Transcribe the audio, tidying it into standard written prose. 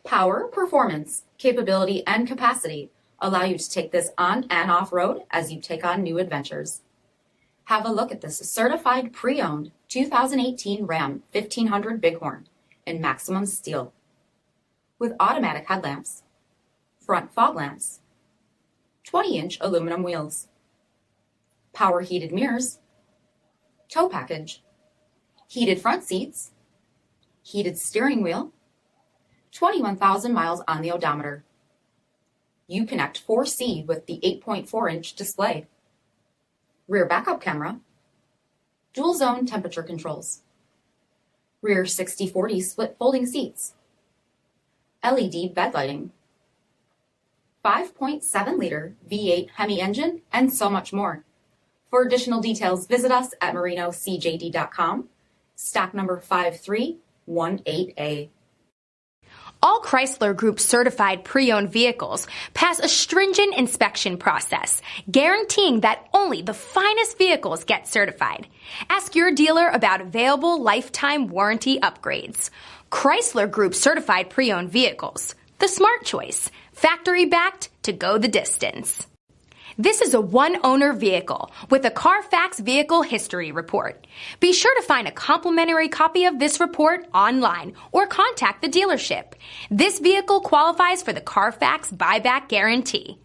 Power, performance, capability, and capacity allow you to take this on and off road as you take on new adventures. Have a look at this certified pre-owned 2018 Ram 1500 Bighorn in maximum steel with automatic headlamps, front fog lamps, 20-inch aluminum wheels, power heated mirrors, tow package, heated front seats, heated steering wheel, 21,000 miles on the odometer. Uconnect 4C with the 8.4-inch display, rear backup camera, dual zone temperature controls, rear 60/40 split folding seats, LED bed lighting, 5.7-liter V8 Hemi engine, and so much more. For additional details, visit us at marinocjd.com, stock number 5318A. All Chrysler Group certified pre-owned vehicles pass a stringent inspection process, guaranteeing that only the finest vehicles get certified. Ask your dealer about available lifetime warranty upgrades. Chrysler Group certified pre-owned vehicles, the smart choice, factory backed to go the distance. This is a one-owner vehicle with a CARFAX vehicle history report. Be sure to find a complimentary copy of this report online or contact the dealership. This vehicle qualifies for the CARFAX buyback guarantee.